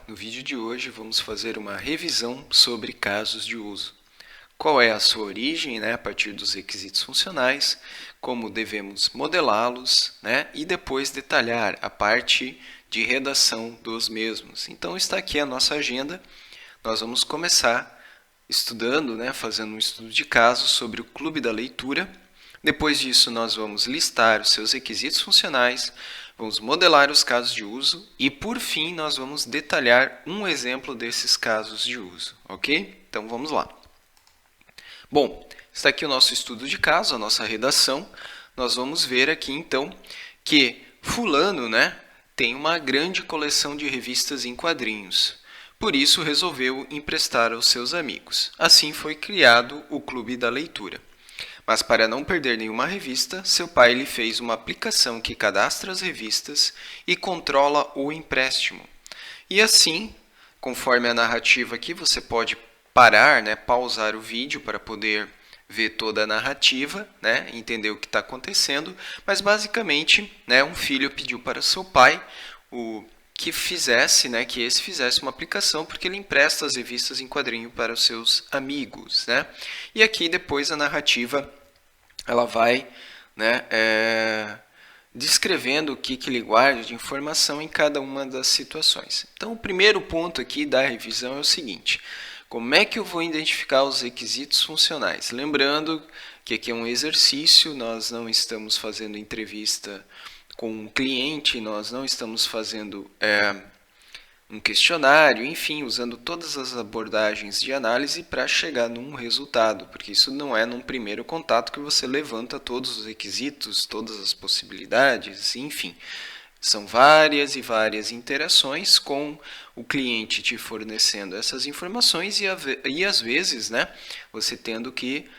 No vídeo de hoje vamos fazer uma revisão sobre casos de uso. Qual é a sua origem, a partir dos requisitos funcionais, como devemos modelá-los, e depois detalhar a parte de redação dos mesmos. Então está aqui a nossa agenda. Nós vamos começar estudando, fazendo um estudo de caso sobre o clube da leitura. Depois disso, nós vamos listar os seus requisitos funcionais, vamos modelar os casos de uso e, por fim, nós vamos detalhar um exemplo desses casos de uso, ok? Então, vamos lá. Bom, está aqui o nosso estudo de caso, a nossa redação. Nós vamos ver aqui, então, que fulano, tem uma grande coleção de revistas em quadrinhos. Por isso, resolveu emprestar aos seus amigos. Assim foi criado o Clube da Leitura. Mas para não perder nenhuma revista, seu pai lhe fez uma aplicação que cadastra as revistas e controla o empréstimo. E assim, conforme a narrativa aqui, você pode parar, pausar o vídeo para poder ver toda a narrativa, entender o que está acontecendo. Mas basicamente, um filho pediu para seu pai que esse fizesse uma aplicação, porque ele empresta as revistas em quadrinho para os seus amigos, E aqui depois a narrativa ela vai descrevendo o que ele guarda de informação em cada uma das situações. Então, o primeiro ponto aqui da revisão é o seguinte: como é que eu vou identificar os requisitos funcionais? Lembrando que aqui é um exercício, nós não estamos fazendo entrevista com um cliente, nós não estamos fazendo um questionário, enfim, usando todas as abordagens de análise para chegar num resultado, porque isso não é num primeiro contato que você levanta todos os requisitos, todas as possibilidades, enfim. São várias e várias interações com o cliente te fornecendo essas informações e às vezes, você tendo que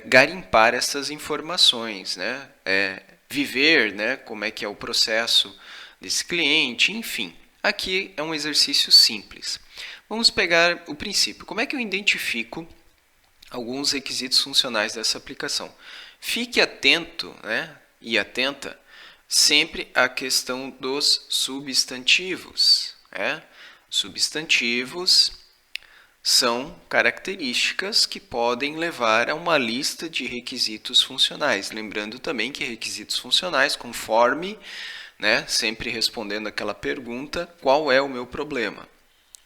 garimpar essas informações, viver, como é que é o processo desse cliente, enfim. Aqui é um exercício simples. Vamos pegar o princípio. Como é que eu identifico alguns requisitos funcionais dessa aplicação? Fique atento, e atenta sempre à questão dos substantivos. Substantivos são características que podem levar a uma lista de requisitos funcionais. Lembrando também que requisitos funcionais, conforme sempre respondendo aquela pergunta, qual é o meu problema?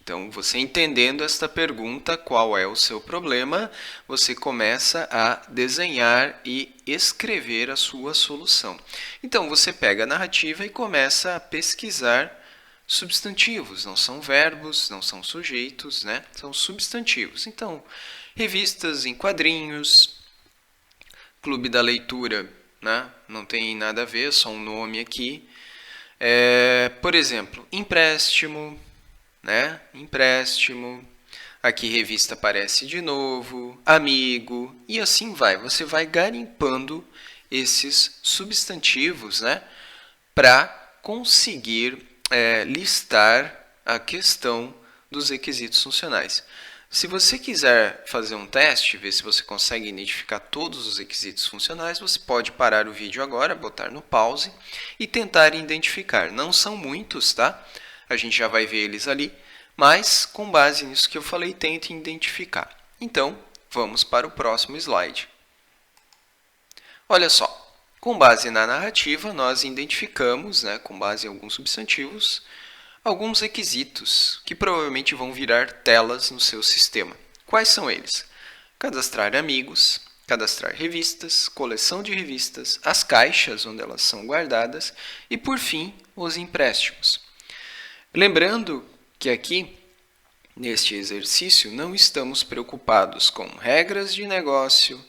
Então, você entendendo esta pergunta, qual é o seu problema, você começa a desenhar e escrever a sua solução. Então, você pega a narrativa e começa a pesquisar substantivos, não são verbos, não são sujeitos, são substantivos. Então, revistas em quadrinhos, Clube da Leitura, não tem nada a ver, só um nome aqui. Por exemplo, empréstimo, empréstimo, aqui revista aparece de novo, amigo, e assim vai. Você vai garimpando esses substantivos, para conseguir listar a questão dos requisitos funcionais. Se você quiser fazer um teste, ver se você consegue identificar todos os requisitos funcionais, você pode parar o vídeo agora, botar no pause e tentar identificar. Não são muitos, tá? A gente já vai ver eles ali, mas com base nisso que eu falei, tente identificar. Então, vamos para o próximo slide. Olha só, com base na narrativa, nós identificamos, com base em alguns substantivos, alguns requisitos que provavelmente vão virar telas no seu sistema. Quais são eles? Cadastrar amigos, cadastrar revistas, coleção de revistas, as caixas onde elas são guardadas e, por fim, os empréstimos. Lembrando que aqui, neste exercício, não estamos preocupados com regras de negócio,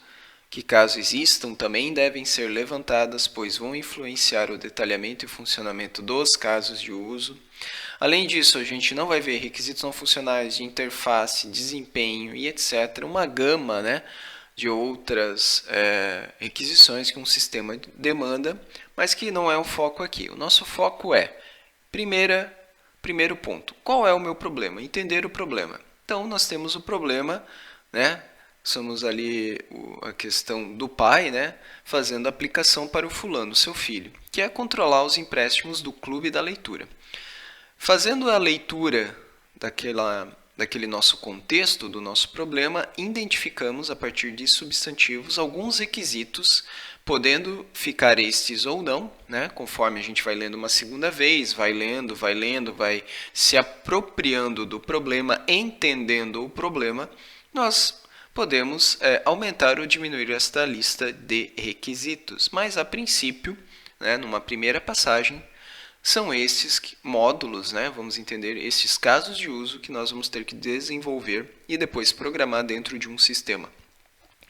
que caso existam também devem ser levantadas, pois vão influenciar o detalhamento e funcionamento dos casos de uso. Além disso, a gente não vai ver requisitos não funcionais de interface, desempenho e etc. Uma gama de outras requisições que um sistema demanda, mas que não é o foco aqui. O nosso foco é, primeiro ponto, qual é o meu problema? Entender o problema. Então, nós temos o problema, somos ali a questão do pai, fazendo a aplicação para o fulano, seu filho, que é controlar os empréstimos do clube da leitura. Fazendo a leitura daquele nosso contexto, do nosso problema, identificamos a partir de substantivos alguns requisitos, podendo ficar estes ou não, né? Conforme a gente vai lendo uma segunda vez, vai lendo, vai se apropriando do problema, entendendo o problema, nós podemos aumentar ou diminuir esta lista de requisitos. Mas, a princípio, né, numa primeira passagem, são estes módulos, né, vamos entender, estes casos de uso que nós vamos ter que desenvolver e depois programar dentro de um sistema.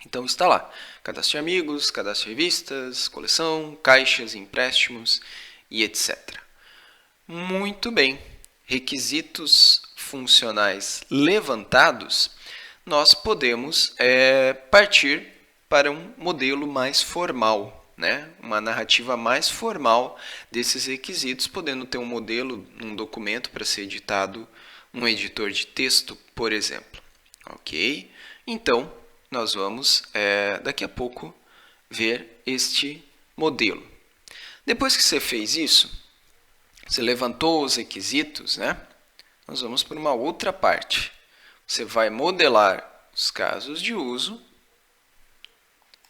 Então está lá, cadastro de amigos, cadastro de revistas, coleção, caixas, empréstimos e etc. Muito bem, requisitos funcionais levantados, nós podemos partir para um modelo mais formal, né? Uma narrativa mais formal desses requisitos, podendo ter um modelo num documento para ser editado num editor de texto, por exemplo. Ok? Então, nós vamos, daqui a pouco, ver este modelo. Depois que você fez isso, você levantou os requisitos, né? Nós vamos para uma outra parte. Você vai modelar os casos de uso.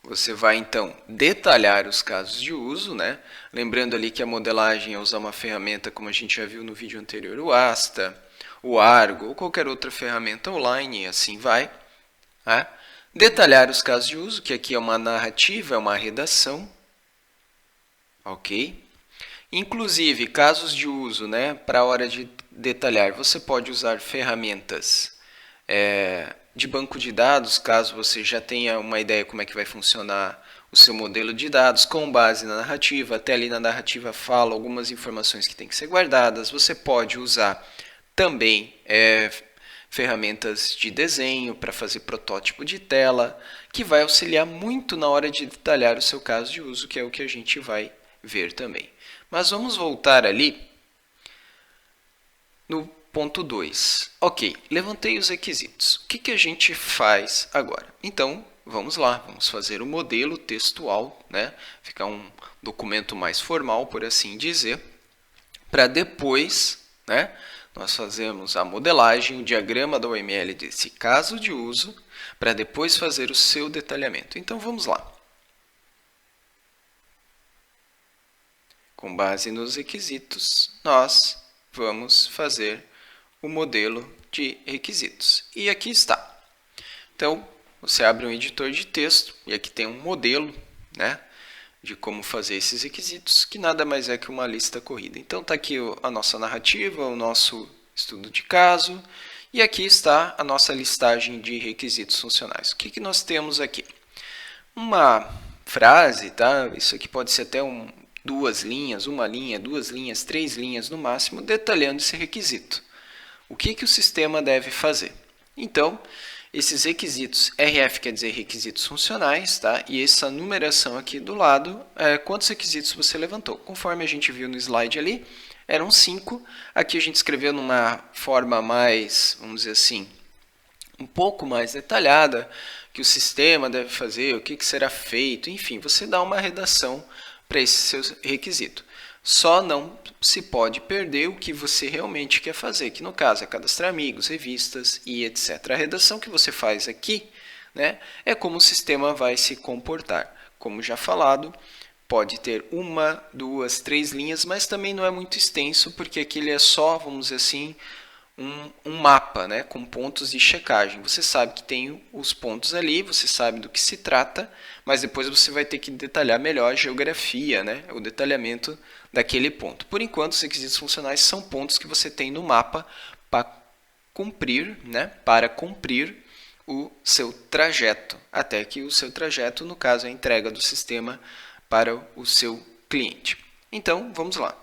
Você vai, então, detalhar os casos de uso, né? Lembrando ali que a modelagem é usar uma ferramenta, como a gente já viu no vídeo anterior, o Asta, o Argo, ou qualquer outra ferramenta online, e assim vai. Tá? Detalhar os casos de uso, que aqui é uma narrativa, é uma redação. Ok? Inclusive, casos de uso, né? Para a hora de detalhar, você pode usar ferramentas de banco de dados, caso você já tenha uma ideia como é que vai funcionar o seu modelo de dados, com base na narrativa. Até ali na narrativa fala algumas informações que têm que ser guardadas. Você pode usar também ferramentas de desenho para fazer protótipo de tela, que vai auxiliar muito na hora de detalhar o seu caso de uso, que é o que a gente vai ver também. Mas vamos voltar ali no ponto 2. Ok, levantei os requisitos. O que a gente faz agora? Então, vamos lá, vamos fazer o modelo textual, né? Ficar um documento mais formal, por assim dizer, para depois, né, nós fazemos a modelagem, o diagrama da UML desse caso de uso, para depois fazer o seu detalhamento. Então, vamos lá. Com base nos requisitos, nós vamos fazer o modelo de requisitos. E aqui está. Então, você abre um editor de texto e aqui tem um modelo, né, de como fazer esses requisitos, que nada mais é que uma lista corrida. Então, está aqui a nossa narrativa, o nosso estudo de caso, e aqui está a nossa listagem de requisitos funcionais. O que nós temos aqui? Uma frase, tá? Isso aqui pode ser até duas linhas, uma linha, duas linhas, 3 linhas no máximo, detalhando esse requisito. O que o sistema deve fazer? Então, esses requisitos, RF quer dizer requisitos funcionais, tá? E essa numeração aqui do lado é quantos requisitos você levantou. Conforme a gente viu no slide ali, eram 5. Aqui a gente escreveu numa forma mais, vamos dizer assim, um pouco mais detalhada, que o sistema deve fazer, o que será feito, enfim, você dá uma redação para esse seu requisito. Só não se pode perder o que você realmente quer fazer, que no caso é cadastrar amigos, revistas e etc. A redação que você faz aqui, né, é como o sistema vai se comportar. Como já falado, pode ter 1, 2, 3 linhas, mas também não é muito extenso, porque aqui ele é só, vamos dizer assim, um mapa, né, com pontos de checagem. Você sabe que tem os pontos ali, você sabe do que se trata, mas depois você vai ter que detalhar melhor a geografia, né, o detalhamento daquele ponto. Por enquanto, os requisitos funcionais são pontos que você tem no mapa para cumprir, né, o seu trajeto, até que o seu trajeto, no caso, é a entrega do sistema para o seu cliente. Então, vamos lá.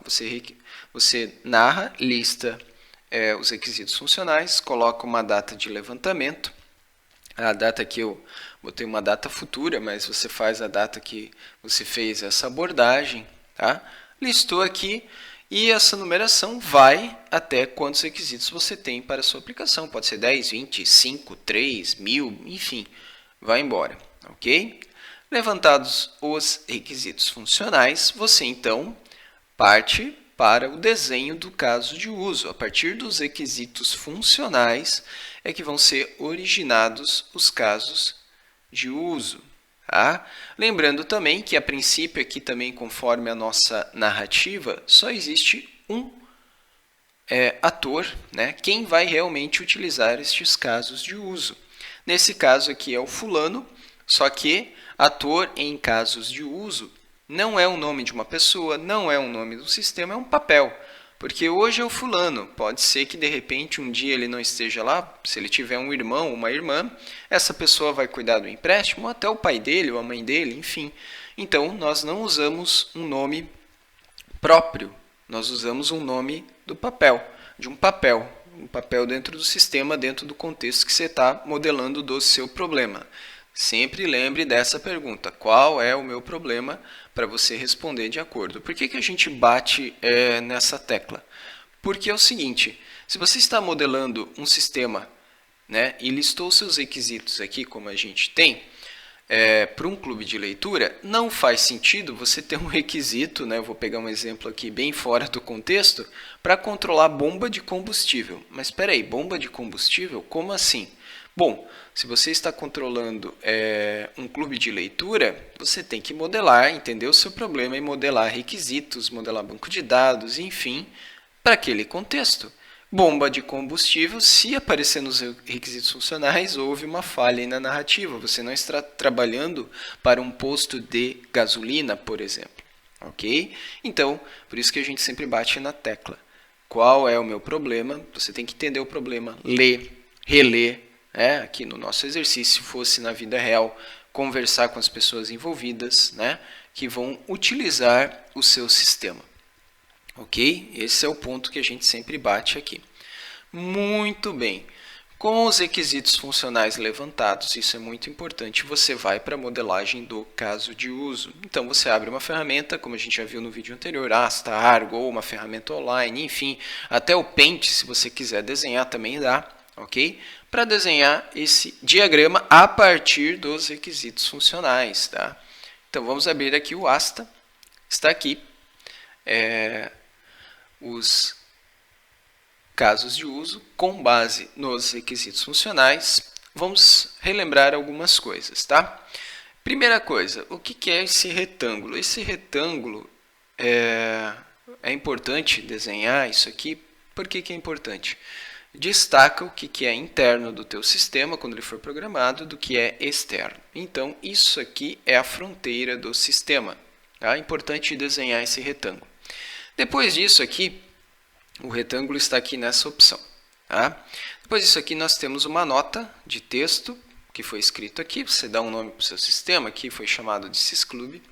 Você narra, lista os requisitos funcionais, coloca uma data de levantamento. A data aqui eu botei uma data futura, mas você faz a data que você fez essa abordagem, tá? Listou aqui e essa numeração vai até quantos requisitos você tem para a sua aplicação. Pode ser 10, 20, 5, 3, 1000, enfim, vai embora, ok? Levantados os requisitos funcionais, você então parte para o desenho do caso de uso. A partir dos requisitos funcionais é que vão ser originados os casos de uso. Tá? Lembrando também que, a princípio, aqui também, conforme a nossa narrativa, só existe um ator, né? Quem vai realmente utilizar estes casos de uso. Nesse caso aqui é o fulano, só que ator em casos de uso não é o nome de uma pessoa, não é o nome do sistema, é um papel. Porque hoje é o fulano, pode ser que de repente um dia ele não esteja lá, se ele tiver um irmão ou uma irmã, essa pessoa vai cuidar do empréstimo, até o pai dele ou a mãe dele, enfim. Então, nós não usamos um nome próprio, nós usamos um nome do papel, de um papel dentro do sistema, dentro do contexto que você está modelando do seu problema. Sempre lembre dessa pergunta, qual é o meu problema, para você responder de acordo. Por que a gente bate nessa tecla? Porque é o seguinte, se você está modelando um sistema, né, e listou seus requisitos aqui, como a gente tem, para um clube de leitura, não faz sentido você ter um requisito, né, eu vou pegar um exemplo aqui bem fora do contexto, para controlar bomba de combustível. Mas espera aí, bomba de combustível? Como assim? Bom, se você está controlando um clube de leitura, você tem que modelar, entender o seu problema e modelar requisitos, modelar banco de dados, enfim, para aquele contexto. Bomba de combustível, se aparecer nos requisitos funcionais, houve uma falha aí na narrativa. Você não está trabalhando para um posto de gasolina, por exemplo. Ok? Então, por isso que a gente sempre bate na tecla. Qual é o meu problema? Você tem que entender o problema, ler, reler. Aqui no nosso exercício, se fosse na vida real, conversar com as pessoas envolvidas, né, que vão utilizar o seu sistema. Ok? Esse é o ponto que a gente sempre bate aqui. Muito bem. Com os requisitos funcionais levantados, isso é muito importante, você vai para a modelagem do caso de uso. Então, você abre uma ferramenta, como a gente já viu no vídeo anterior, Asta, Argo, ou uma ferramenta online, enfim, até o Paint, se você quiser desenhar, também dá. Ok? Para desenhar esse diagrama a partir dos requisitos funcionais. Tá? Então, vamos abrir aqui o Asta. Está aqui os casos de uso com base nos requisitos funcionais. Vamos relembrar algumas coisas. Tá? Primeira coisa, o que é esse retângulo? Esse retângulo é importante desenhar isso aqui. Por que é importante? Destaca o que é interno do teu sistema quando ele for programado do que é externo. Então, isso aqui é a fronteira do sistema. Tá? É importante desenhar esse retângulo. Depois disso aqui, o retângulo está aqui nessa opção. Tá? Depois disso aqui, nós temos uma nota de texto que foi escrito aqui. Você dá um nome para o seu sistema, aqui foi chamado de sysclub.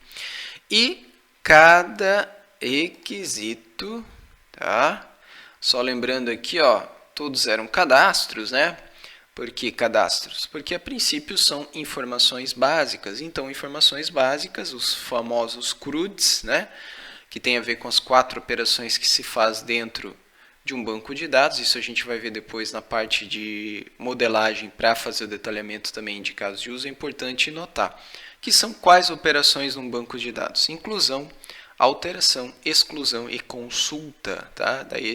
E cada requisito, tá? Só lembrando aqui, ó, todos eram cadastros, né? Por que cadastros? Porque, a princípio, são informações básicas. Então, informações básicas, os famosos CRUDs, né? Que tem a ver com as 4 operações que se faz dentro de um banco de dados. Isso a gente vai ver depois na parte de modelagem para fazer o detalhamento também de casos de uso. É importante notar que são quais operações num banco de dados? Inclusão, alteração, exclusão e consulta. Tá? Daí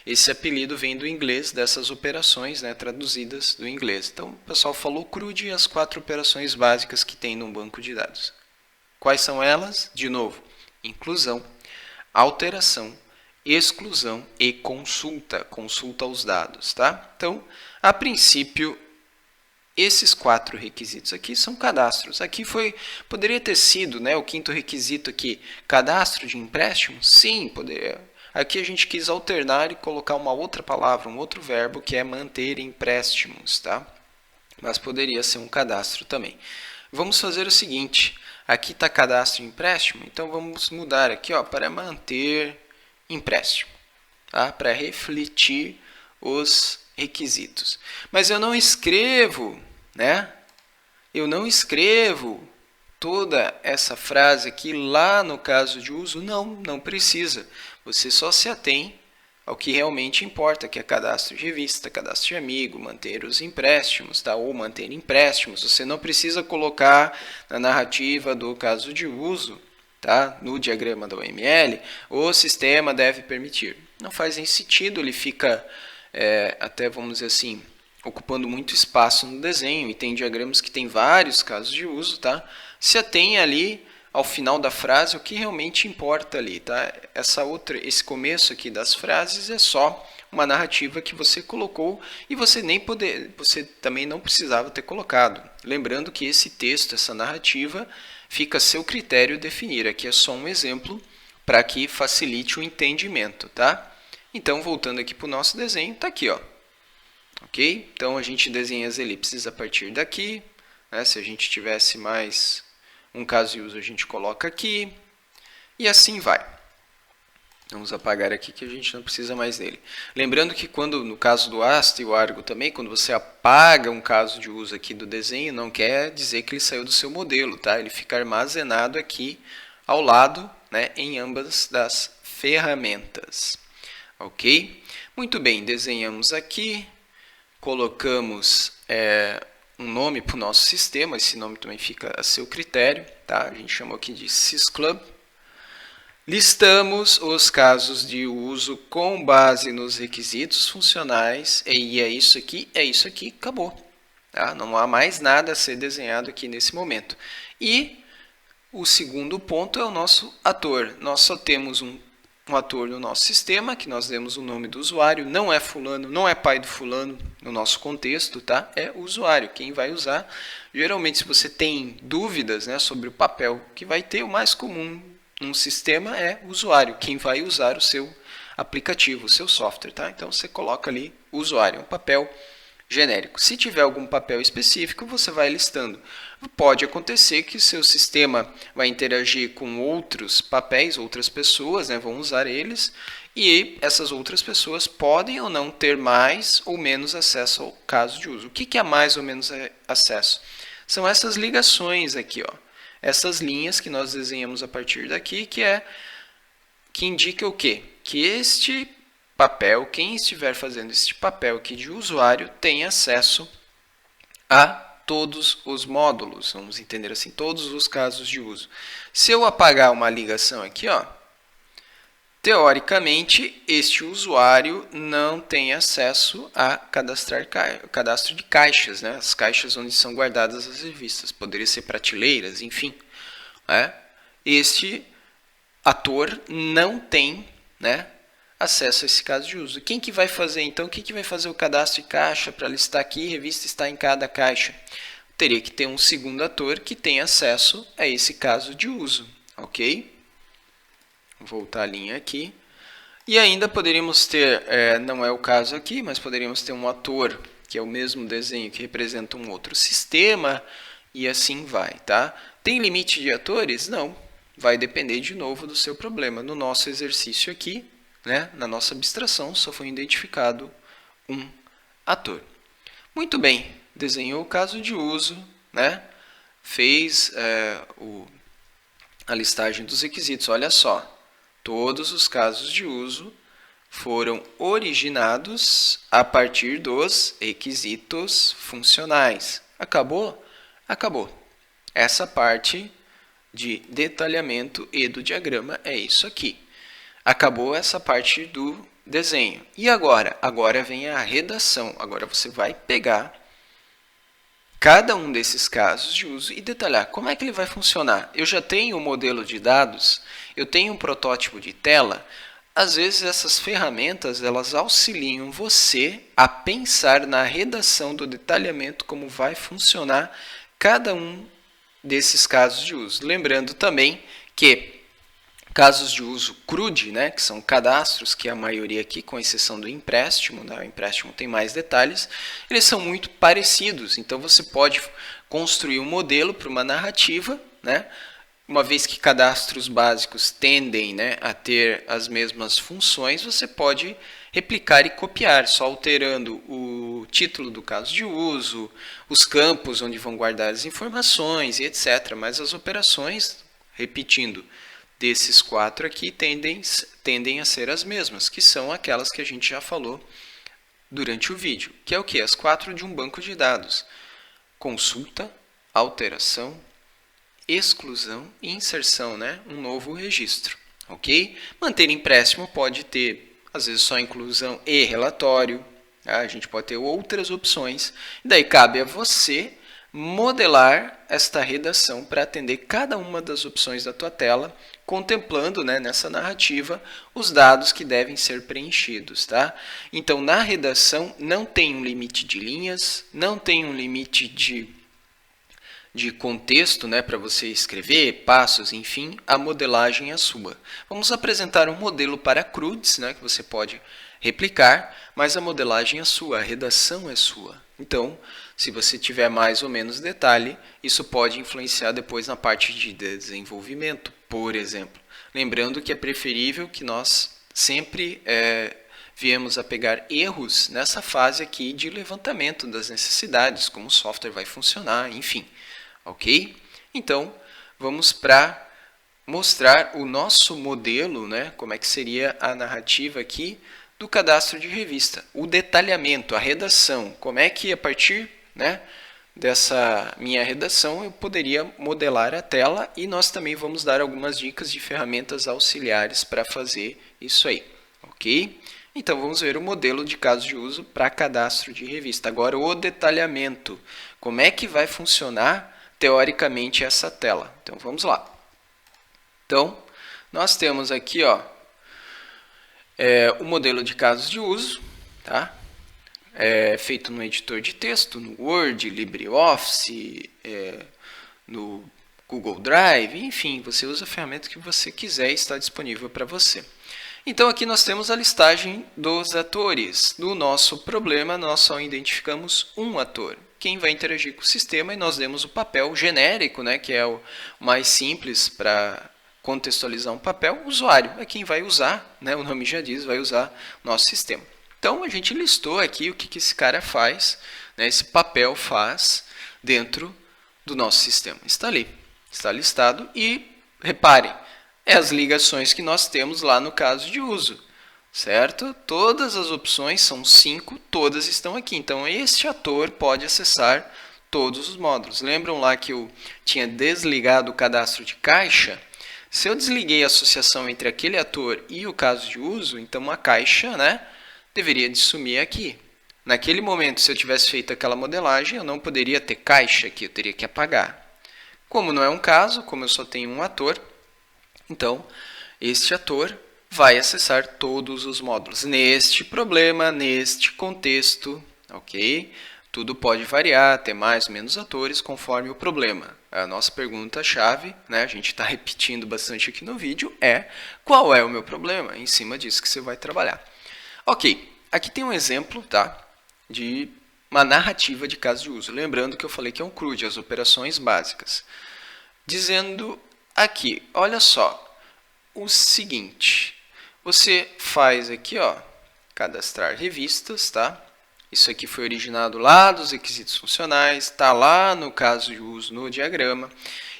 esse apelido vem do inglês, dessas operações, né, traduzidas do inglês. Então, o pessoal falou CRUD e as 4 operações básicas que tem num banco de dados. Quais são elas? De novo, inclusão, alteração, exclusão e consulta. Consulta aos dados. Tá? Então, a princípio, esses 4 requisitos aqui são cadastros. Aqui poderia ter sido, né, o 5º requisito aqui, cadastro de empréstimo? Sim, poderia. Aqui a gente quis alternar e colocar uma outra palavra, um outro verbo, que é manter empréstimos. Tá? Mas poderia ser um cadastro também. Vamos fazer o seguinte, aqui está cadastro de empréstimo, então vamos mudar aqui, ó, para manter empréstimo, tá? Para refletir os requisitos. Mas eu não escrevo, né? Eu não escrevo toda essa frase aqui lá no caso de uso. Não precisa. Você só se atém ao que realmente importa, que é cadastro de revista, cadastro de amigo, manter os empréstimos, tá? Ou manter empréstimos. Você não precisa colocar na narrativa do caso de uso, tá? No diagrama da UML, o sistema deve permitir. Não faz nem sentido, ele fica até, vamos dizer assim, ocupando muito espaço no desenho, e tem diagramas que tem vários casos de uso, tá? Se atém ali ao final da frase o que realmente importa ali, tá? Esse começo aqui das frases é só uma narrativa que você colocou e você também não precisava ter colocado. Lembrando que esse texto, essa narrativa, fica a seu critério definir. Aqui é só um exemplo para que facilite o entendimento, tá? Então, voltando aqui para o nosso desenho, tá aqui, ó. Ok? Então, a gente desenha as elipses a partir daqui, né? Se a gente tivesse mais um caso de uso, a gente coloca aqui, e assim vai. Vamos apagar aqui que a gente não precisa mais dele. Lembrando que no caso do ASTA e o Argo também, quando você apaga um caso de uso aqui do desenho, não quer dizer que ele saiu do seu modelo, tá? Ele fica armazenado aqui ao lado, né, em ambas das ferramentas. Ok? Muito bem, desenhamos aqui, colocamos um nome para o nosso sistema, esse nome também fica a seu critério, tá? A gente chamou aqui de SysClub. Listamos os casos de uso com base nos requisitos funcionais, e é isso aqui, acabou. Tá? Não há mais nada a ser desenhado aqui nesse momento. E o segundo ponto é o nosso ator. Nós só temos um ator no nosso sistema, que nós demos o nome do usuário, não é fulano, não é pai do fulano no nosso contexto, tá? É o usuário, quem vai usar. Geralmente, se você tem dúvidas, né, sobre o papel que vai ter, o mais comum num sistema é o usuário, quem vai usar o seu aplicativo, o seu software, tá? Então, você coloca ali o usuário, um papel genérico. Se tiver algum papel específico, você vai listando. Pode acontecer que o seu sistema vai interagir com outros papéis, outras pessoas, né, vão usar eles, e essas outras pessoas podem ou não ter mais ou menos acesso ao caso de uso. O que é mais ou menos acesso? São essas ligações aqui, ó. Essas linhas que nós desenhamos a partir daqui, que indica o quê? Que este papel, quem estiver fazendo este papel aqui de usuário, tem acesso a todos os módulos, vamos entender assim, todos os casos de uso. Se eu apagar uma ligação aqui, ó, teoricamente, este usuário não tem acesso a cadastro de caixas, né? As caixas onde são guardadas as revistas. Poderia ser prateleiras, enfim. Né? Este ator não tem, né, acesso a esse caso de uso. Quem que vai fazer, então? Quem que vai fazer o cadastro de caixa para listar aqui, revista está em cada caixa? Teria que ter um segundo ator que tem acesso a esse caso de uso, ok? Vou voltar a linha aqui. E ainda poderíamos ter, não é o caso aqui, mas poderíamos ter um ator, que é o mesmo desenho, que representa um outro sistema, e assim vai, tá? Tem limite de atores? Não. Vai depender de novo do seu problema. No nosso exercício aqui, né, na nossa abstração, só foi identificado um ator. Muito bem, desenhou o caso de uso, né, fez a listagem dos requisitos. Olha só. Todos os casos de uso foram originados a partir dos requisitos funcionais. Acabou? Acabou. Essa parte de detalhamento e do diagrama é isso aqui. Acabou essa parte do desenho. E agora? Agora vem a redação. Agora você vai pegar cada um desses casos de uso e detalhar como é que ele vai funcionar. Eu já tenho um modelo de dados, eu tenho um protótipo de tela. Às vezes essas ferramentas elas auxiliam você a pensar na redação do detalhamento, como vai funcionar cada um desses casos de uso. Lembrando também que casos de uso CRUD, né, que são cadastros, que é a maioria aqui, com exceção do empréstimo, né, o empréstimo tem mais detalhes, eles são muito parecidos. Então, você pode construir um modelo para uma narrativa, né, uma vez que cadastros básicos tendem, né, a ter as mesmas funções, você pode replicar e copiar, só alterando o título do caso de uso, os campos onde vão guardar as informações e etc. Mas as operações, repetindo, desses quatro aqui tendem a ser as mesmas, que são aquelas que a gente já falou durante o vídeo, que é o que? As quatro de um banco de dados: consulta, alteração, exclusão e inserção, né? Um novo registro, ok? Manter empréstimo pode ter, às vezes, só inclusão e relatório. Tá? A gente pode ter outras opções. Daí cabe a você modelar esta redação para atender cada uma das opções da tua tela, contemplando, né, nessa narrativa os dados que devem ser preenchidos. Tá? Então, na redação não tem um limite de linhas, não tem um limite de contexto, né, para você escrever, passos, enfim, a modelagem é sua. Vamos apresentar um modelo para CRUDs, né, que você pode replicar, mas a modelagem é sua, a redação é sua. Então, se você tiver mais ou menos detalhe, isso pode influenciar depois na parte de desenvolvimento, por exemplo. Lembrando que é preferível que nós sempre viemos a pegar erros nessa fase aqui de levantamento das necessidades, como o software vai funcionar, enfim. Ok? Então, vamos para mostrar o nosso modelo, né? Como é que seria a narrativa aqui do cadastro de revista. O detalhamento, a redação, como é que a partir, né, dessa minha redação eu poderia modelar a tela, e nós também vamos dar algumas dicas de ferramentas auxiliares para fazer isso aí. Ok? Então, vamos ver o modelo de caso de uso para cadastro de revista. Agora, o detalhamento. Como é que vai funcionar teoricamente essa tela? Então vamos lá. Então nós temos aqui, ó, o modelo de casos de uso, tá? Feito no editor de texto, no Word, LibreOffice, no Google Drive, enfim, você usa a ferramenta que você quiser e está disponível para você. Então aqui nós temos a listagem dos atores. No nosso problema nós só identificamos um ator, quem vai interagir com o sistema, e nós demos o papel genérico, né, que é o mais simples para contextualizar um papel. O usuário é quem vai usar, né, o nome já diz, vai usar o nosso sistema. Então a gente listou aqui o que esse cara faz, né, esse papel faz dentro do nosso sistema. Está ali, está listado, e reparem, as ligações que nós temos lá no caso de uso. Certo? Todas as opções, são 5, todas estão aqui. Então, este ator pode acessar todos os módulos. Lembram lá que eu tinha desligado o cadastro de caixa? Se eu desliguei a associação entre aquele ator e o caso de uso, então a caixa, né, deveria de sumir aqui. Naquele momento, se eu tivesse feito aquela modelagem, eu não poderia ter caixa aqui, eu teria que apagar. Como não é um caso, como eu só tenho um ator, então este ator vai acessar todos os módulos. Neste problema, neste contexto, ok? Tudo pode variar, ter mais ou menos atores conforme o problema. A nossa pergunta-chave, né, a gente está repetindo bastante aqui no vídeo, é: qual é o meu problema? É em cima disso que você vai trabalhar. Ok, aqui tem um exemplo, tá, de uma narrativa de caso de uso. Lembrando que eu falei que é um CRUD, as operações básicas. Dizendo aqui, olha só, o seguinte: você faz aqui, ó, cadastrar revistas, tá? Isso aqui foi originado lá dos requisitos funcionais, está lá no caso de uso no diagrama.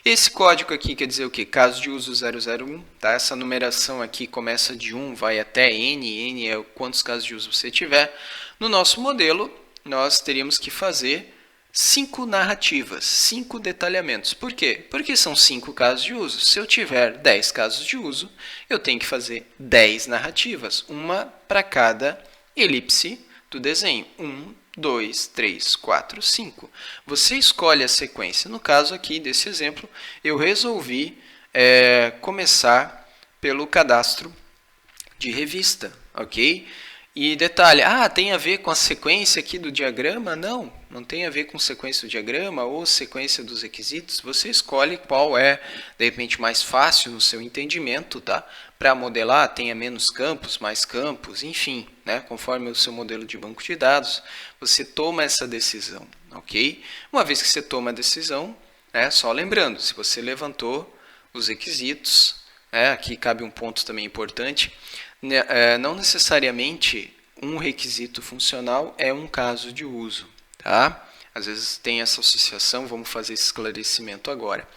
Esse código aqui quer dizer o quê? Caso de uso 001, tá? Essa numeração aqui começa de 1, vai até N, N é quantos casos de uso você tiver. No nosso modelo, nós teríamos que fazer 5 narrativas, 5 detalhamentos. Por quê? Porque são 5 casos de uso. Se eu tiver 10 casos de uso, eu tenho que fazer 10 narrativas, uma para cada elipse do desenho. 1, 2, 3, 4, 5. Você escolhe a sequência. No caso aqui desse exemplo, eu resolvi começar pelo cadastro de revista, ok? E detalhe, tem a ver com a sequência aqui do diagrama? Não, não tem a ver com sequência do diagrama ou sequência dos requisitos. Você escolhe qual é, de repente, mais fácil no seu entendimento, tá? Para modelar, tenha menos campos, mais campos, enfim, né? Conforme o seu modelo de banco de dados, você toma essa decisão, ok? Uma vez que você toma a decisão, só lembrando, se você levantou os requisitos, aqui cabe um ponto também importante, não necessariamente um requisito funcional é um caso de uso, tá? Às vezes tem essa associação, vamos fazer esse esclarecimento agora.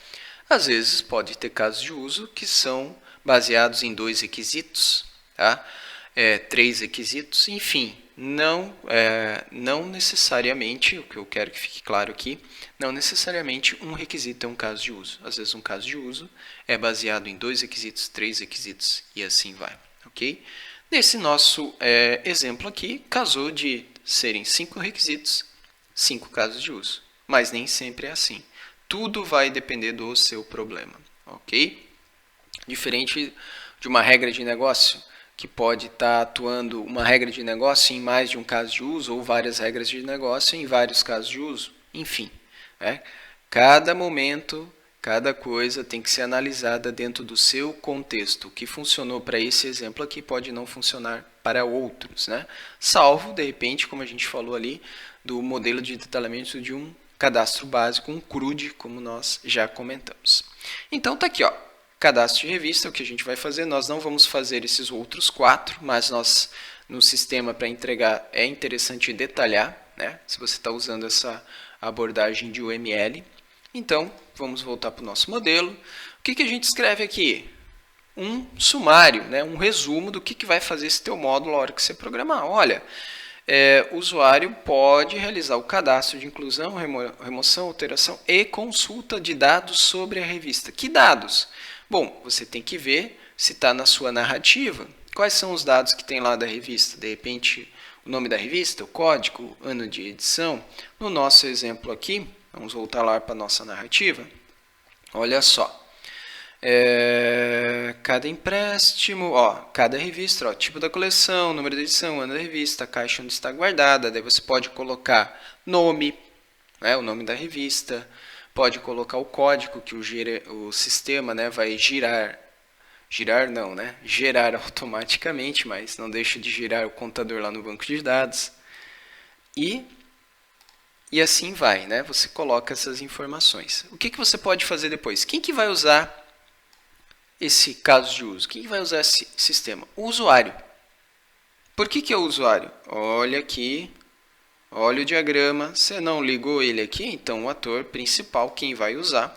Às vezes pode ter casos de uso que são baseados em 2 requisitos, tá? 3 requisitos, enfim, não necessariamente, o que eu quero que fique claro aqui, não necessariamente um requisito é um caso de uso. Às vezes um caso de uso é baseado em 2 requisitos, 3 requisitos e assim vai, ok? Nesse nosso exemplo aqui, casou de serem 5 requisitos, 5 casos de uso, mas nem sempre é assim. Tudo vai depender do seu problema, ok? Diferente de uma regra de negócio, que pode estar atuando uma regra de negócio em mais de um caso de uso, ou várias regras de negócio em vários casos de uso. Enfim, cada momento, cada coisa tem que ser analisada dentro do seu contexto. O que funcionou para esse exemplo aqui pode não funcionar para outros, salvo, de repente, como a gente falou ali, do modelo de detalhamento de um cadastro básico, um CRUD, como nós já comentamos. Então, está aqui, cadastro de revista, o que a gente vai fazer, nós não vamos fazer esses outros 4, mas nós, no sistema para entregar, é interessante detalhar, se você está usando essa abordagem de UML. Então, vamos voltar para o nosso modelo. O que a gente escreve aqui? Um sumário, um resumo do que vai fazer esse teu módulo na hora que você programar. Olha, o usuário pode realizar o cadastro de inclusão, remoção, alteração e consulta de dados sobre a revista. Que dados? Bom, você tem que ver se está na sua narrativa. Quais são os dados que tem lá da revista? De repente, o nome da revista, o código, ano de edição. No nosso exemplo aqui, vamos voltar lá para a nossa narrativa. Olha só. Cada empréstimo, cada revista, tipo da coleção, número da edição, ano da revista, a caixa onde está guardada. Daí você pode colocar nome, o nome da revista. Pode colocar o código que o sistema vai gerar automaticamente, mas não deixa de girar o contador lá no banco de dados. E assim vai, você coloca essas informações. O que você pode fazer depois? Quem que vai usar esse caso de uso? Quem vai usar esse sistema? O usuário. Por que é o usuário? Olha aqui. Olha o diagrama, você não ligou ele aqui, então o ator principal, quem vai usar,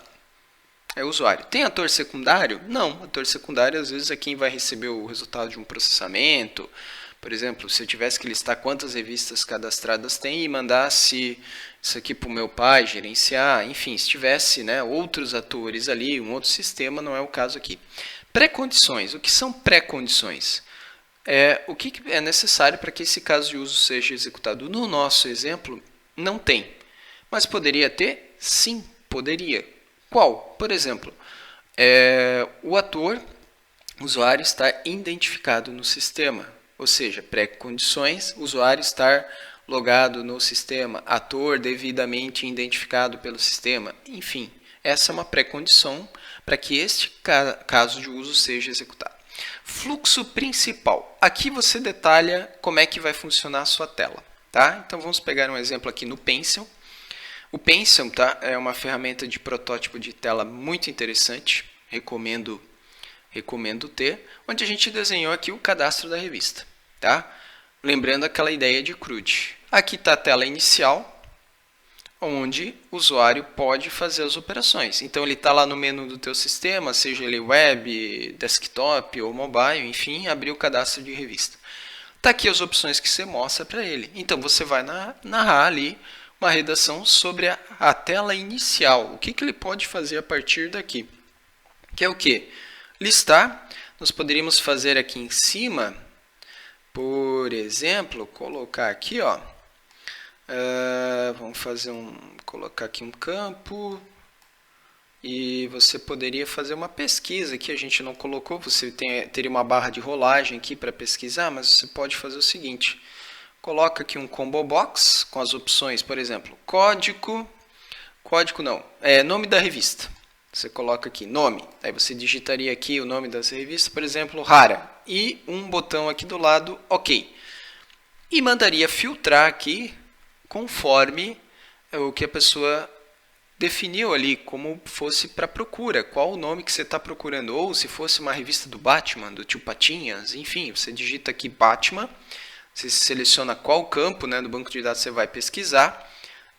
é o usuário. Tem ator secundário? Não, ator secundário às vezes é quem vai receber o resultado de um processamento. Por exemplo, se eu tivesse que listar quantas revistas cadastradas tem e mandasse isso aqui para o meu pai gerenciar, enfim, se tivesse outros atores ali, um outro sistema, não é o caso aqui. Pré-condições, o que são pré-condições? O que é necessário para que esse caso de uso seja executado? No nosso exemplo, não tem. Mas poderia ter? Sim, poderia. Qual? Por exemplo, o ator, usuário, está identificado no sistema. Ou seja, pré-condições, usuário estar logado no sistema, ator devidamente identificado pelo sistema. Enfim, essa é uma pré-condição para que este caso de uso seja executado. Fluxo principal. Aqui você detalha como é que vai funcionar a sua tela. Então vamos pegar um exemplo aqui no Pencil. O Pencil é uma ferramenta de protótipo de tela muito interessante. Recomendo ter. Onde a gente desenhou aqui o cadastro da revista. Lembrando aquela ideia de CRUD. Aqui está a tela inicial, onde o usuário pode fazer as operações. Então, ele está lá no menu do teu sistema, seja ele web, desktop ou mobile, enfim, abrir o cadastro de revista. Está aqui as opções que você mostra para ele. Então, você vai narrar ali uma redação sobre a tela inicial. O que ele pode fazer a partir daqui? Que é o quê? Listar. Nós poderíamos fazer aqui em cima, por exemplo, colocar aqui, vamos colocar aqui um campo e você poderia fazer uma pesquisa que a gente não colocou, você teria uma barra de rolagem aqui para pesquisar, mas você pode fazer o seguinte, coloca aqui um combo box com as opções, por exemplo, nome da revista, você coloca aqui nome, aí você digitaria aqui o nome dessa revista, por exemplo, Rara, e um botão aqui do lado, OK, e mandaria filtrar aqui conforme o que a pessoa definiu ali, como fosse para procura, qual o nome que você está procurando, ou se fosse uma revista do Batman, do Tio Patinhas, enfim, você digita aqui Batman, você seleciona qual campo do banco de dados você vai pesquisar,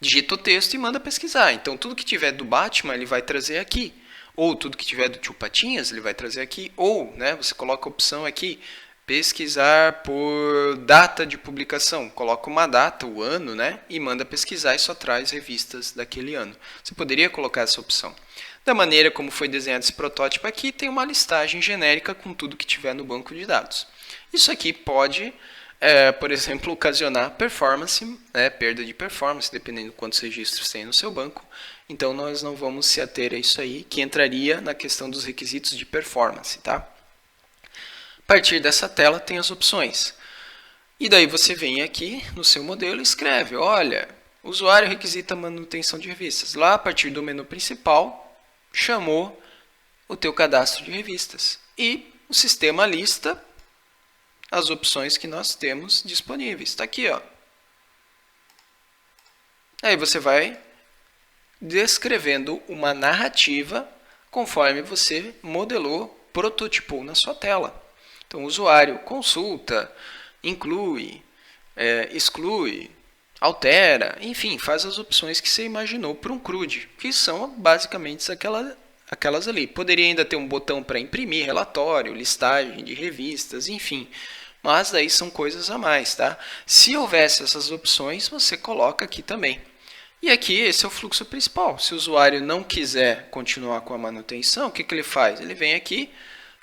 digita o texto e manda pesquisar. Então, tudo que tiver do Batman, ele vai trazer aqui, ou tudo que tiver do Tio Patinhas, ele vai trazer aqui, ou você coloca a opção aqui, Pesquisar por data de publicação. Coloca uma data, o ano, né? E manda pesquisar e só traz revistas daquele ano. Você poderia colocar essa opção. Da maneira como foi desenhado esse protótipo aqui, tem uma listagem genérica com tudo que tiver no banco de dados. Isso aqui pode, por exemplo, ocasionar performance, perda de performance, dependendo de quantos registros tem no seu banco. Então, nós não vamos se ater a isso aí, que entraria na questão dos requisitos de performance, tá? A partir dessa tela tem as opções. E daí você vem aqui no seu modelo e escreve, olha, usuário requisita manutenção de revistas. Lá, a partir do menu principal, chamou o teu cadastro de revistas. E o sistema lista as opções que nós temos disponíveis. Está aqui, ó. Aí você vai descrevendo uma narrativa conforme você modelou, prototipou na sua tela. Então, o usuário consulta, inclui, exclui, altera, enfim, faz as opções que você imaginou para um CRUD, que são basicamente aquelas ali. Poderia ainda ter um botão para imprimir relatório, listagem de revistas, enfim, mas daí são coisas a mais, tá? Se houvesse essas opções, você coloca aqui também. E aqui, esse é o fluxo principal. Se o usuário não quiser continuar com a manutenção, o que ele faz? Ele vem aqui,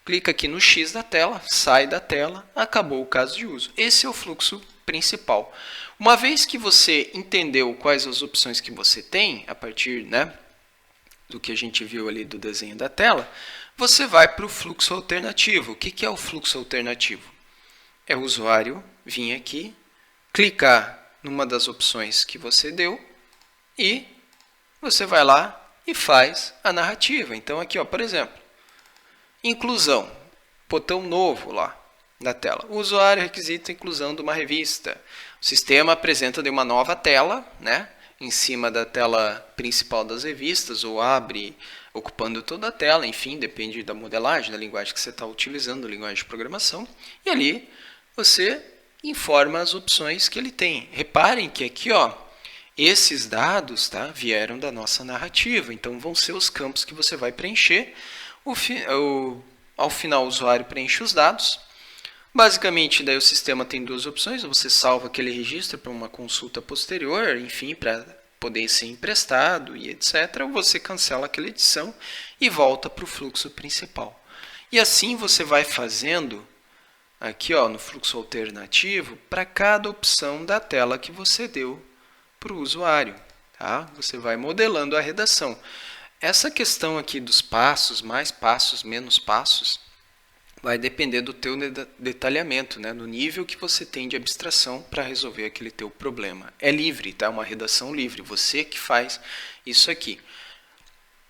clica aqui no X da tela, sai da tela, acabou o caso de uso. Esse é o fluxo principal. Uma vez que você entendeu quais as opções que você tem, a partir do que a gente viu ali do desenho da tela, você vai para o fluxo alternativo. O que é o fluxo alternativo? É o usuário vir aqui, clicar numa das opções que você deu e você vai lá e faz a narrativa. Então aqui, ó, por exemplo, inclusão, botão novo lá na tela. O usuário requisita a inclusão de uma revista. O sistema apresenta uma nova tela, né, em cima da tela principal das revistas, ou abre ocupando toda a tela, enfim, depende da modelagem, da linguagem que você está utilizando, da linguagem de programação. E ali você informa as opções que ele tem. Reparem que aqui, ó, esses dados, tá, vieram da nossa narrativa, então vão ser os campos que você vai preencher. Ao final, o usuário preenche os dados. Basicamente, daí o sistema tem duas opções: você salva aquele registro para uma consulta posterior, enfim, para poder ser emprestado e etc. Ou você cancela aquela edição e volta para o fluxo principal. E assim você vai fazendo aqui, ó, no fluxo alternativo para cada opção da tela que você deu para o usuário. Tá? Você vai modelando a redação. Essa questão aqui dos passos, mais passos, menos passos, vai depender do teu detalhamento, né? No nível que você tem de abstração para resolver aquele teu problema. É livre, tá? É uma redação livre, você que faz isso aqui.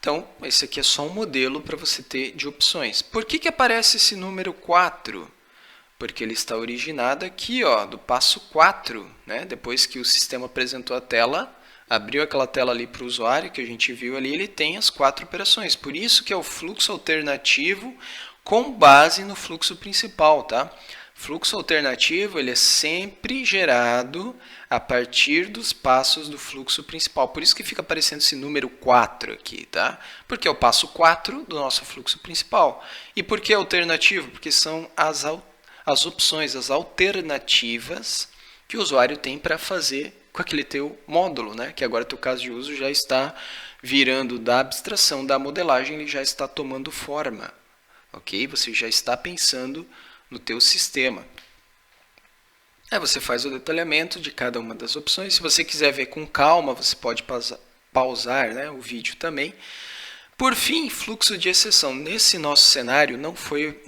Então, esse aqui é só um modelo para você ter de opções. Por que aparece esse número 4? Porque ele está originado aqui, ó, do passo 4, né? Depois que o sistema apresentou a tela, abriu aquela tela ali para o usuário, que a gente viu ali, ele tem as 4 operações. Por isso que é o fluxo alternativo com base no fluxo principal, tá? Fluxo alternativo, ele é sempre gerado a partir dos passos do fluxo principal. Por isso que fica aparecendo esse número 4 aqui, tá? Porque é o passo 4 do nosso fluxo principal. E por que alternativo? Porque são as opções, as alternativas que o usuário tem para fazer com aquele teu módulo, né? Que agora teu caso de uso já está virando da abstração, da modelagem, ele já está tomando forma. Ok? Você já está pensando no teu sistema. Aí você faz o detalhamento de cada uma das opções. Se você quiser ver com calma, você pode pausar, né, o vídeo também. Por fim, fluxo de exceção. Nesse nosso cenário não foi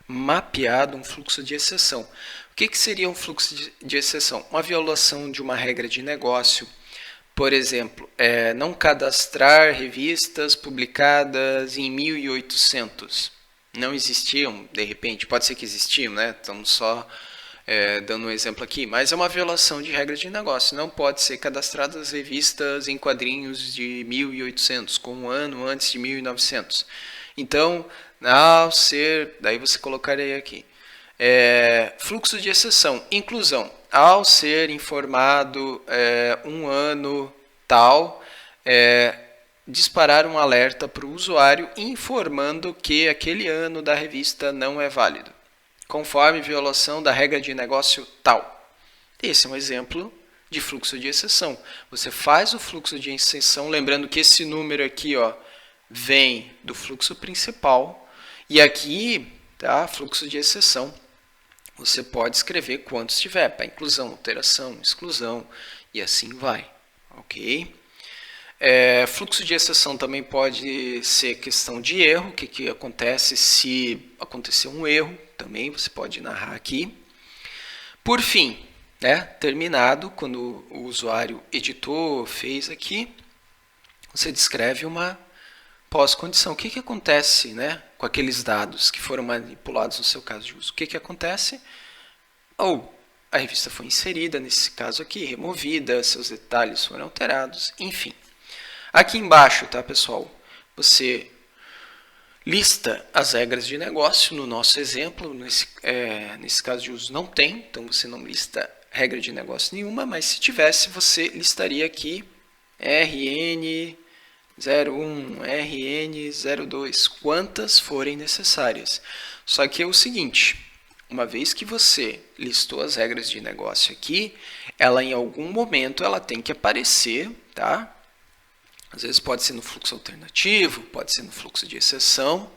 mapeado um fluxo de exceção. O que seria um fluxo de exceção? Uma violação de uma regra de negócio. Por exemplo, não cadastrar revistas publicadas em 1800. Não existiam, de repente, pode ser que existiam, né? Estamos só dando um exemplo aqui, mas é uma violação de regra de negócio. Não pode ser cadastradas revistas em quadrinhos de 1800, com um ano antes de 1900. Então, ao ser, daí você colocaria aqui, fluxo de exceção, inclusão. Ao ser informado um ano tal, disparar um alerta para o usuário informando que aquele ano da revista não é válido. conforme violação da regra de negócio tal. Esse é um exemplo de fluxo de exceção. Você faz o fluxo de exceção, lembrando que esse número aqui, ó, vem do fluxo principal, e aqui, tá, fluxo de exceção, você pode escrever quantos tiver, para inclusão, alteração, exclusão, e assim vai, ok? Fluxo de exceção também pode ser questão de erro, o que acontece se acontecer um erro, também você pode narrar aqui. Por fim, terminado, quando o usuário editou, fez aqui, você descreve uma pós-condição. O que acontece com aqueles dados que foram manipulados no seu caso de uso? O que acontece? Ou a revista foi inserida, nesse caso aqui, removida, seus detalhes foram alterados, enfim. Aqui embaixo, tá, pessoal, você lista as regras de negócio. No nosso exemplo, nesse caso de uso não tem, então você não lista regra de negócio nenhuma, mas se tivesse, você listaria aqui RN01, RN02, quantas forem necessárias. Só que é o seguinte, uma vez que você listou as regras de negócio aqui, ela em algum momento ela tem que aparecer, tá? Às vezes pode ser no fluxo alternativo, pode ser no fluxo de exceção,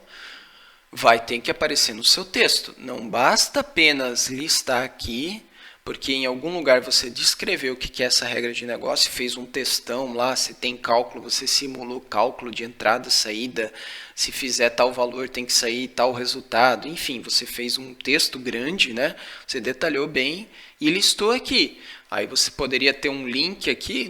vai ter que aparecer no seu texto. Não basta apenas listar aqui, porque em algum lugar você descreveu o que é essa regra de negócio, fez um textão lá, se tem cálculo, você simulou cálculo de entrada e saída, se fizer tal valor tem que sair tal resultado, enfim, você fez um texto grande, você detalhou bem e listou aqui. Aí você poderia ter um link aqui,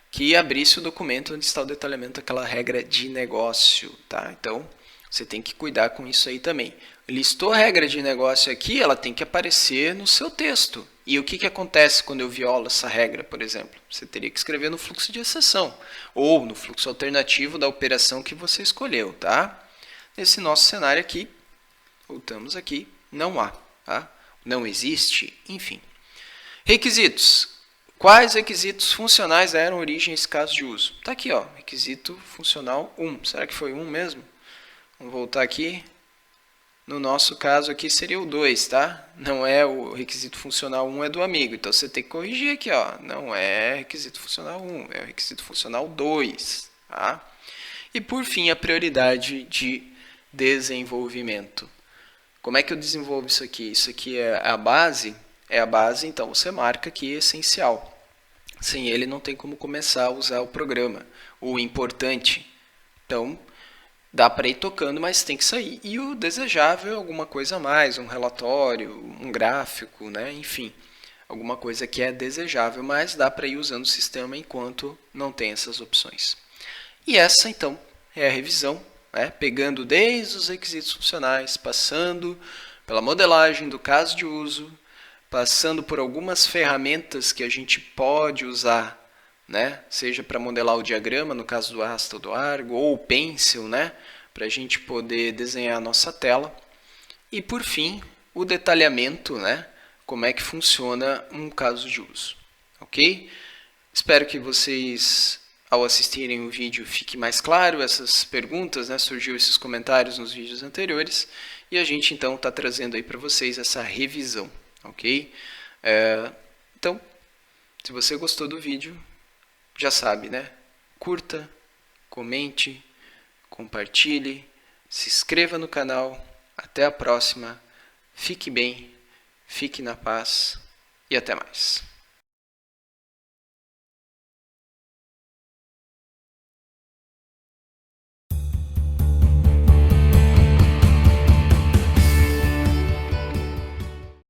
que abrisse o documento onde está o detalhamento daquela regra de negócio, tá? Então, você tem que cuidar com isso aí também. Listou a regra de negócio aqui, ela tem que aparecer no seu texto. E o que acontece quando eu violo essa regra, por exemplo? Você teria que escrever no fluxo de exceção, ou no fluxo alternativo da operação que você escolheu, tá? Nesse nosso cenário aqui, voltamos aqui, não há, tá? Não existe, enfim. Requisitos. Quais requisitos funcionais deram origem a esse caso de uso? Está aqui, ó, requisito funcional 1. Será que foi 1 mesmo? Vamos voltar aqui. No nosso caso aqui seria o 2, tá? Não é o requisito funcional 1, é do amigo. Então você tem que corrigir aqui, ó. Não é requisito funcional 1, é o requisito funcional 2, tá? E por fim, a prioridade de desenvolvimento. Como é que eu desenvolvo isso aqui? Isso aqui é a base? É a base, então você marca aqui essencial. Sem ele não tem como começar a usar o programa. O importante. Então, dá para ir tocando, mas tem que sair. E o desejável é alguma coisa a mais, um relatório, um gráfico, enfim. Alguma coisa que é desejável, mas dá para ir usando o sistema enquanto não tem essas opções. E essa, então, é a revisão, pegando desde os requisitos funcionais, passando pela modelagem do caso de uso, passando por algumas ferramentas que a gente pode usar, seja para modelar o diagrama, no caso do Asta ou do Argo, ou o Pencil, para a gente poder desenhar a nossa tela. E, por fim, o detalhamento, como é que funciona um caso de uso. Ok? Espero que vocês, ao assistirem o vídeo, fique mais claro essas perguntas, surgiu esses comentários nos vídeos anteriores, e a gente, então, está trazendo aí para vocês essa revisão. Ok? Então, se você gostou do vídeo, já sabe, curta, comente, compartilhe, se inscreva no canal. Até a próxima. Fique bem, fique na paz e até mais.